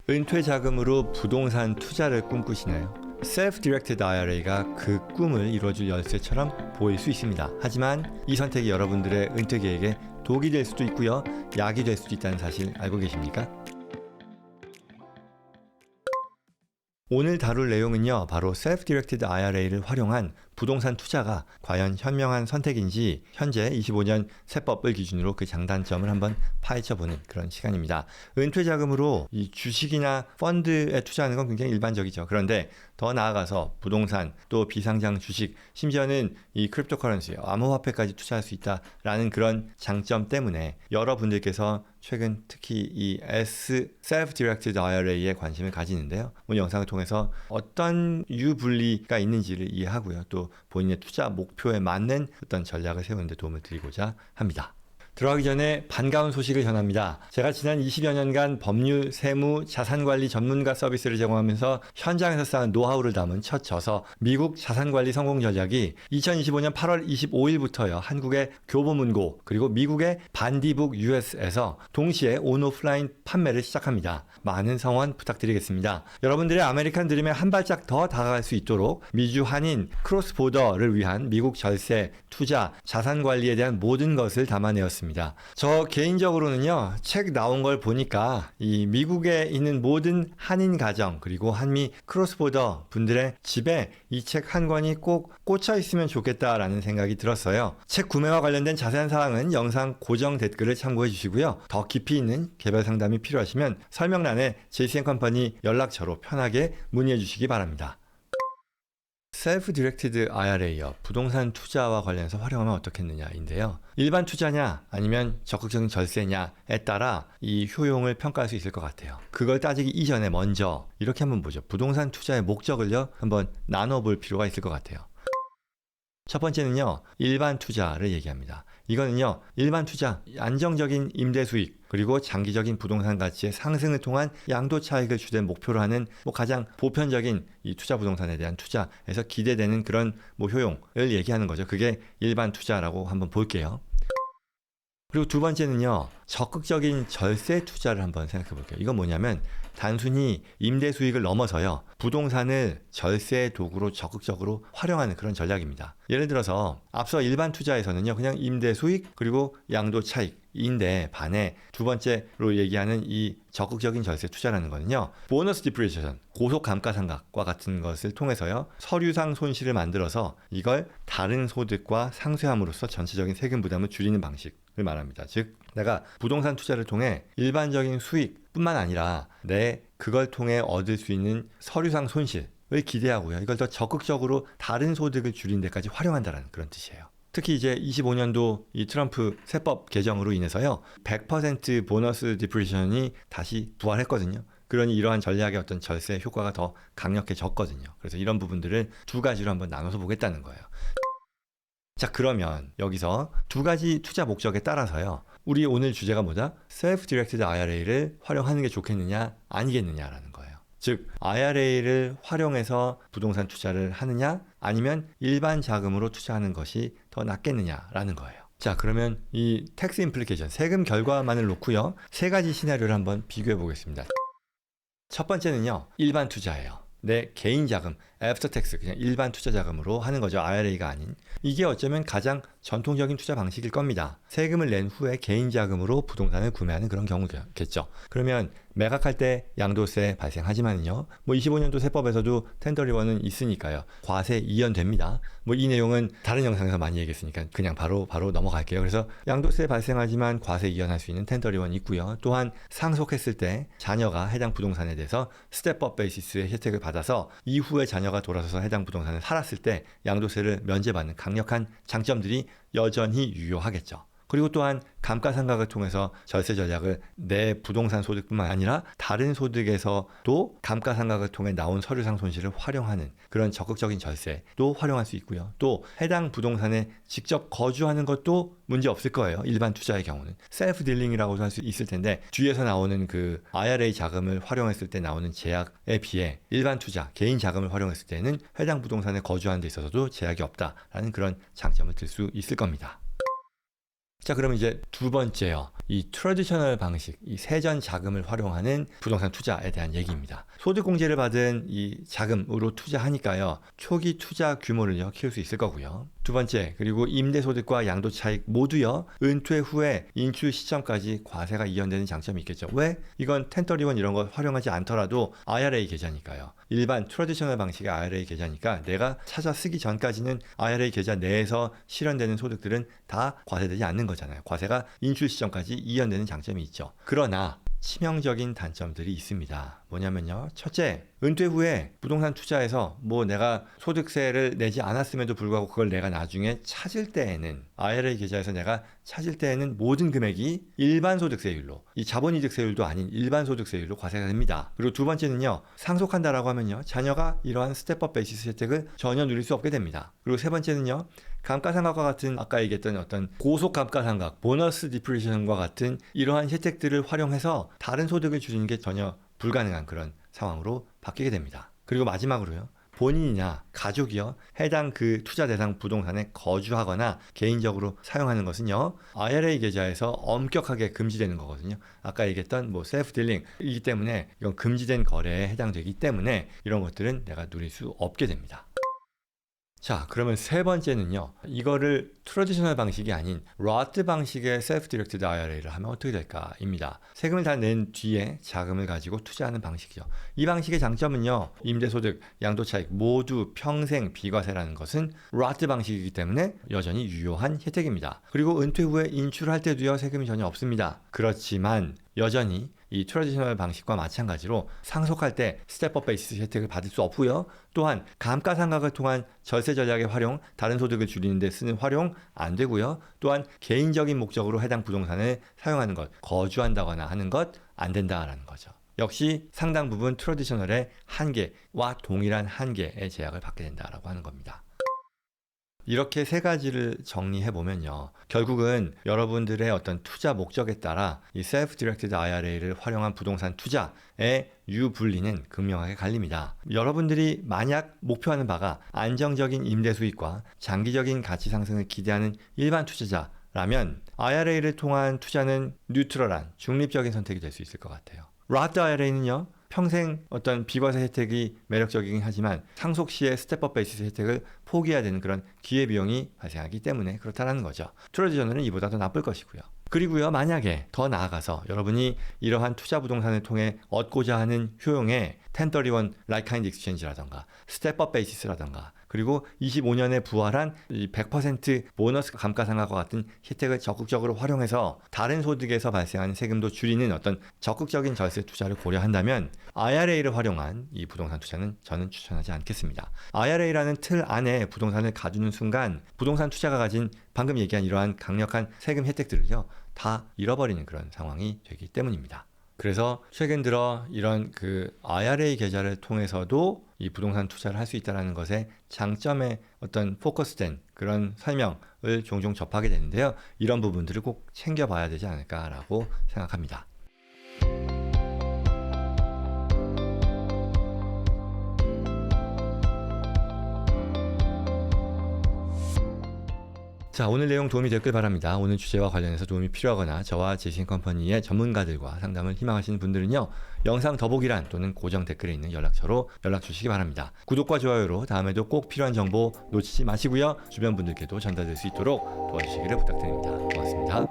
은퇴 자금으로 부동산 투자를 꿈꾸시나요? Self-Directed IRA가 그 꿈을 이뤄줄 열쇠처럼 보일 수 있습니다. 하지만 이 선택이 여러분들의 은퇴 계획에 독이 될 수도 있고요, 약이 될 수도 있다는 사실 알고 계십니까? 오늘 다룰 내용은요, 바로 Self-Directed IRA를 활용한 부동산 투자가 과연 현명한 선택인지 현재 25년 세법을 기준으로 그 장단점을 한번 파헤쳐보는 그런 시간입니다. 은퇴 자금으로 이 주식이나 펀드에 투자하는 건 굉장히 일반적이죠. 그런데 더 나아가서 부동산, 또 비상장 주식, 심지어는 이 크립토커런시, 암호화폐까지 투자할 수 있다라는 그런 장점 때문에 여러분들께서 최근 특히 이 Self-Directed IRA에 관심을 가지는데요. 오늘 영상을 통해서 어떤 유불리가 있는지를 이해하고요. 또 본인의 투자 목표에 맞는 어떤 전략을 세우는 데 도움을 드리고자 합니다. 들어가기 전에 반가운 소식을 전합니다. 제가 지난 20여 년간 법률, 세무, 자산관리 전문가 서비스를 제공하면서 현장에서 쌓은 노하우를 담은 첫 저서 미국 자산관리 성공 전략이 2025년 8월 25일부터요. 한국의 교보문고 그리고 미국의 반디북 US에서 동시에 온오프라인 판매를 시작합니다. 많은 성원 부탁드리겠습니다. 여러분들의 아메리칸 드림에 한 발짝 더 다가갈 수 있도록 미주 한인 크로스보더를 위한 미국 절세, 투자, 자산관리에 대한 모든 것을 담아내었습니다. 저 개인적으로는요, 책 나온 걸 보니까 이 미국에 있는 모든 한인 가정 그리고 한미 크로스보더 분들의 집에 이 책 한 권이 꼭 꽂혀 있으면 좋겠다라는 생각이 들었어요. 책 구매와 관련된 자세한 사항은 영상 고정 댓글을 참고해 주시고요. 더 깊이 있는 개별 상담이 필요하시면 설명란에 JC&컴퍼니 연락처로 편하게 문의해 주시기 바랍니다. Self-Directed IRA요. 부동산 투자와 관련해서 활용하면 어떻겠느냐인데요. 일반 투자냐 아니면 적극적인 절세냐에 따라 이 효용을 평가할 수 있을 것 같아요. 그걸 따지기 이전에 먼저 이렇게 한번 보죠. 부동산 투자의 목적을요, 한번 나눠볼 필요가 있을 것 같아요. 첫 번째는요, 일반 투자를 얘기합니다. 이거는요, 일반 투자, 안정적인 임대 수익, 그리고 장기적인 부동산 가치의 상승을 통한 양도 차익을 주된 목표로 하는 가장 보편적인 이 투자 부동산에 대한 투자에서 기대되는 그런 효용을 얘기하는 거죠. 그게 일반 투자라고 한번 볼게요. 그리고 두 번째는요, 적극적인 절세 투자를 한번 생각해 볼게요. 이건 뭐냐면 단순히 임대 수익을 넘어서요, 부동산을 절세의 도구로 적극적으로 활용하는 그런 전략입니다. 예를 들어서 앞서 일반 투자에서는요, 그냥 임대 수익 그리고 양도 차익인데 반해 두 번째로 얘기하는 이 적극적인 절세 투자라는 거는요, 보너스 디프리시에이션, 고속 감가상각과 같은 것을 통해서요, 서류상 손실을 만들어서 이걸 다른 소득과 상쇄함으로써 전체적인 세금 부담을 줄이는 방식을 말합니다. 즉, 내가 부동산 투자를 통해 일반적인 수익뿐만 아니라 그걸 통해 얻을 수 있는 서류상 손실을 기대하고요, 이걸 더 적극적으로 다른 소득을 줄이는 데까지 활용한다는 그런 뜻이에요. 특히 이제 25년도 이 트럼프 세법 개정으로 인해서요, 100% 보너스 디프리션이 다시 부활했거든요. 그러니 이러한 전략의 어떤 절세 효과가 더 강력해졌거든요. 그래서 이런 부분들을 두 가지로 한번 나눠서 보겠다는 거예요. 자, 그러면 여기서 두 가지 투자 목적에 따라서요, 우리 오늘 주제가 뭐다? Self-Directed IRA를 활용하는 게 좋겠느냐 아니겠느냐라는 거예요. 즉, IRA를 활용해서 부동산 투자를 하느냐 아니면 일반 자금으로 투자하는 것이 더 낫겠느냐라는 거예요. 자, 그러면 이 텍스 임플리케이션, 세금 결과만을 놓고요, 세 가지 시나리오를 한번 비교해 보겠습니다. 첫 번째는요, 일반 투자예요. 내 개인 자금, 애프터 텍스, 그냥 일반 투자 자금으로 하는 거죠. IRA가 아닌. 이게 어쩌면 가장 전통적인 투자 방식일 겁니다. 세금을 낸 후에 개인 자금으로 부동산을 구매하는 그런 경우겠죠. 그러면 매각할 때 양도세 발생하지만요, 25년도 세법에서도 1031은 있으니까요, 과세 이연됩니다. 이 내용은 다른 영상에서 많이 얘기했으니까 그냥 바로 넘어갈게요. 그래서 양도세 발생하지만 과세 이연할 수 있는 1031이 있고요. 또한 상속했을 때 자녀가 해당 부동산에 대해서 스텝업 베이시스의 혜택을 받아서 이후에 자녀가 돌아서서 해당 부동산을 살았을 때 양도세를 면제받는 강력한 장점들이 여전히 유효하겠죠. 그리고 또한 감가상각을 통해서 절세 전략을 내 부동산 소득뿐만 아니라 다른 소득에서도 감가상각을 통해 나온 서류상 손실을 활용하는 그런 적극적인 절세도 활용할 수 있고요. 또 해당 부동산에 직접 거주하는 것도 문제 없을 거예요. 일반 투자의 경우는 셀프 딜링이라고도 할 수 있을 텐데, 뒤에서 나오는 그 IRA 자금을 활용했을 때 나오는 제약에 비해 일반 투자, 개인 자금을 활용했을 때는 해당 부동산에 거주하는 데 있어서도 제약이 없다라는 그런 장점을 들 수 있을 겁니다. 자, 그러면 이제 두 번째요. 이 트래디셔널 방식, 이 세전 자금을 활용하는 부동산 투자에 대한 얘기입니다. 소득공제를 받은 이 자금으로 투자하니까요. 초기 투자 규모를요, 키울 수 있을 거고요. 두 번째, 그리고 임대소득과 양도차익 모두요. 은퇴 후에 인출 시점까지 과세가 이연되는 장점이 있겠죠. 왜? 이건 1031 이런 거 활용하지 않더라도 IRA 계좌니까요. 일반 트래디셔널 방식의 IRA 계좌니까 내가 찾아 쓰기 전까지는 IRA 계좌 내에서 실현되는 소득들은 다 과세되지 않는 거잖아요. 과세가 인출 시점까지 이연되는 장점이 있죠. 그러나 치명적인 단점들이 있습니다. 뭐냐면요. 첫째, 은퇴 후에 부동산 투자해서 뭐 내가 소득세를 내지 않았음에도 불구하고 그걸 내가 나중에 찾을 때에는 IRA 계좌에서 내가 찾을 때에는 모든 금액이 일반 소득세율로, 이 자본이득세율도 아닌 일반 소득세율로 과세가 됩니다. 그리고 두 번째는요. 상속한다라고 하면요. 자녀가 이러한 스텝업 베이시스 혜택을 전혀 누릴 수 없게 됩니다. 그리고 세 번째는요. 감가상각과 같은 아까 얘기했던 어떤 고속 감가상각, 보너스 디프리션과 같은 이러한 혜택들을 활용해서 다른 소득을 줄이는 게 전혀 불가능한 그런 상황으로 바뀌게 됩니다. 그리고 마지막으로요. 본인이나 가족이요. 해당 그 투자 대상 부동산에 거주하거나 개인적으로 사용하는 것은요. IRA 계좌에서 엄격하게 금지되는 거거든요. 아까 얘기했던 뭐 셀프 딜링이기 때문에 이건 금지된 거래에 해당되기 때문에 이런 것들은 내가 누릴 수 없게 됩니다. 자, 그러면 세 번째는요. 이거를 트래디셔널 방식이 아닌 로트 방식의 셀프 디렉티드 IRA를 하면 어떻게 될까입니다. 세금을 다 낸 뒤에 자금을 가지고 투자하는 방식이죠. 이 방식의 장점은요. 임대소득, 양도차익 모두 평생 비과세라는 것은 로트 방식이기 때문에 여전히 유효한 혜택입니다. 그리고 은퇴 후에 인출할 때도요. 세금이 전혀 없습니다. 그렇지만 여전히 이 트래디셔널 방식과 마찬가지로 상속할 때 스텝업 베이시스 혜택을 받을 수 없고요. 또한 감가상각을 통한 절세 전략의 활용, 다른 소득을 줄이는 데 쓰는 활용 안 되고요. 또한 개인적인 목적으로 해당 부동산을 사용하는 것, 거주한다거나 하는 것 안 된다라는 거죠. 역시 상당 부분 트래디셔널의 한계와 동일한 한계의 제약을 받게 된다라고 하는 겁니다. 이렇게 세 가지를 정리해보면요. 결국은 여러분들의 어떤 투자 목적에 따라 이 셀프 디렉티드 IRA를 활용한 부동산 투자의 유분리는 극명하게 갈립니다. 여러분들이 만약 목표하는 바가 안정적인 임대 수익과 장기적인 가치 상승을 기대하는 일반 투자자라면 IRA를 통한 투자는 뉴트럴한 중립적인 선택이 될 수 있을 것 같아요. 로트 IRA는요. 평생 어떤 비과세 혜택이 매력적이긴 하지만 상속 시에 스텝업 베이시스 혜택을 포기해야 되는 그런 기회비용이 발생하기 때문에 그렇다는 거죠. 트래디셔널은 이보다 더 나쁠 것이고요. 그리고요, 만약에 더 나아가서 여러분이 이러한 투자 부동산을 통해 얻고자 하는 효용의 1031 라이크 카인드 익스체인지라던가 스텝업 베이시스라던가 그리고 25년에 부활한 100% 보너스 감가상각과 같은 혜택을 적극적으로 활용해서 다른 소득에서 발생하는 세금도 줄이는 어떤 적극적인 절세 투자를 고려한다면 IRA를 활용한 이 부동산 투자는 저는 추천하지 않겠습니다. IRA라는 틀 안에 부동산을 가두는 순간 부동산 투자가 가진 방금 얘기한 이러한 강력한 세금 혜택들을요 다 잃어버리는 그런 상황이 되기 때문입니다. 그래서 최근 들어 이런 그 IRA 계좌를 통해서도 이 부동산 투자를 할 수 있다는 것의 장점에 어떤 포커스된 그런 설명을 종종 접하게 되는데요. 이런 부분들을 꼭 챙겨봐야 되지 않을까라고 생각합니다. 자, 오늘 내용 도움이 됐길 바랍니다. 오늘 주제와 관련해서 도움이 필요하거나 저와 제신컴퍼니의 전문가들과 상담을 희망하시는 분들은요. 영상 더보기란 또는 고정 댓글에 있는 연락처로 연락 주시기 바랍니다. 구독과 좋아요로 다음에도 꼭 필요한 정보 놓치지 마시고요. 주변 분들께도 전달될 수 있도록 도와주시기를 부탁드립니다. 고맙습니다.